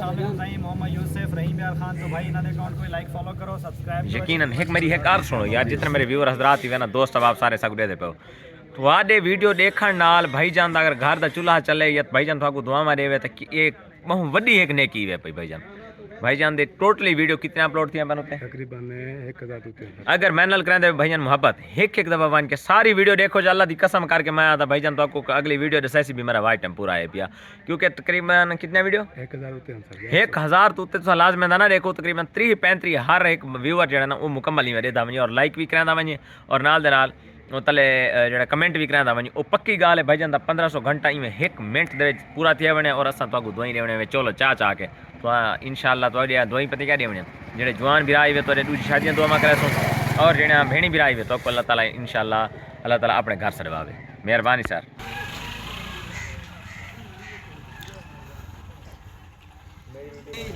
मोहम्मद यूसुफ रहीम यार खान तो भाई इन्होंने अकाउंट को लाइक फॉलो करो सब्सक्राइब यकीनन एक मेरी एक कार सुनो यार जितने मेरे व्यूअर हजरात ही वे ना दोस्त अब आप सारे सगड़े दे पे ਤੁਹਾਡੇ ਵੀਡੀਓ ਦੇਖਣ ਨਾਲ ਭਾਈਜਾਨ ਦਾ ਅਗਰ ਘਰ ਦਾ ਚੁੱਲ੍ਹਾ ਚੱਲੇ ਜਾਂ ਭਾਈਜਾਨ ਤੁਹਾਨੂੰ ਦੁਆਵਾਂ ਦੇਵੇ ਤਾਂ ਇਹ ਬਹੁਤ ਵੱਡੀ ਇੱਕ ਨੇਕੀ ਹੈ भाईजान दे टोटली वीडियो कितने अपलोड थी अपन पे तकरीबन 1000 रुपये अगर मैनल करें भाईजान मोहब्बत एक एक दफा बन के सारी वीडियो देखो जो अल्लाह की कसम करके मैं आता भाईजान तो आपको अगली वीडियो जैसी भी मेरा वाइट टाइम पूरा है पिया क्योंकि तकरीबन कितने वीडियो 1000 तो उत्ते तो लाजमी था ना देखो तकरीबन 30-35 हर एक व्यूअर जो है ना वो मुकम्मल ही देता वही और लाइक भी करांदा वही और नाल दे नाल वो तले जो कमेंट भी करांदा वही वो पक्की गाल है भाईजान 1500 घंटा इवें 1 मिनट दे पूरा थिया वने और असां तो दुआई देवने चलो चाह के तो इंशाअल्लाह तो दुआई पति क्या देवने जेड़े जवान भी आई वे तो दूसरी शादियां दुआ करे सो और जेड़े भेणी भी आई वे तो अल्लाह ताला इंशाअल्लाह अल्लाह ताला अपने घर सड़वावे मेहरबानी सर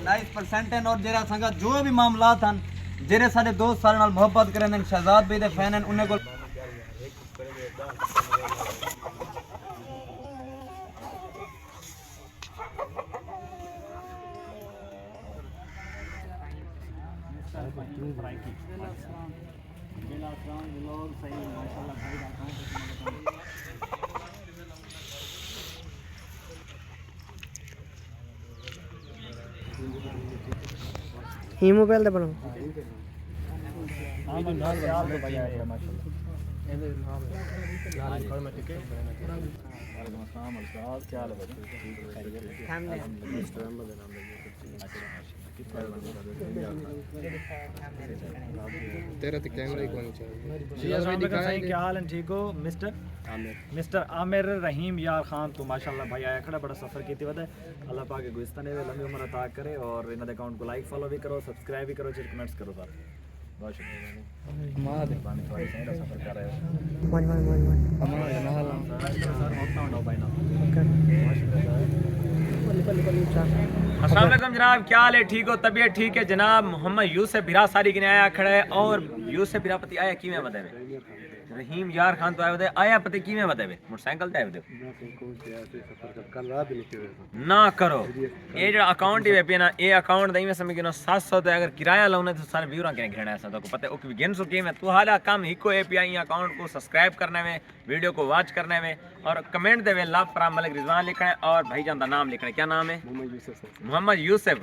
नाइस परसेंटेज और जेरा संगा जो भी मामला था जेरे सारे दोस्त सारे नाल मोहब्बत करें शहजाद भाई दे फैन हैं उन्हें को ही मोबाइल दे बनो तेरा तो कैमरा ही कौन चाहिए क्या हाल है ठीक हो मिस्टर आमिर रहीम यार खान तो माशाल्लाह भाई आया खड़ा बड़ा सफ़र की वजह अल्लाह पाक के गुज़िस्ता ने लंबी उम्र अता करे और इन्होंने अकाउंट को लाइक फॉलो भी करो सब्सक्राइब भी करो कमेंट्स करो सर बहुत शुक्रिया मेहरबानी थोड़ी सही सफ़र कर रहे हो अस्सलाम वालेकुम जनाब क्या हाल है ठीक हो तबीयत ठीक है जनाब मोहम्मद यूसुफ बिरा सारी गिने आया खड़ा है और यूसुफ बिरा पति आया किवें बतावे रहीम यार खान तो आया आया पति किवें बतावे मोटरसाइकिल ते आया ना करो ये जो अकाउंट ही पे ना ये अकाउंट दई में समय कि 700 ते अगर किराया लाउने तो सारे व्यूअर के घेना ऐसा तो पता है ओके गिन सो के में तू हाला काम हिको एपीआई अकाउंट को सब्सक्राइब करने में वीडियो को वॉच करने में और कमेंट देवे लाभ फराम मलिक रिजवान लिखना है और भाईजान का नाम लिखना है क्या नाम है मोहम्मद यूसुफ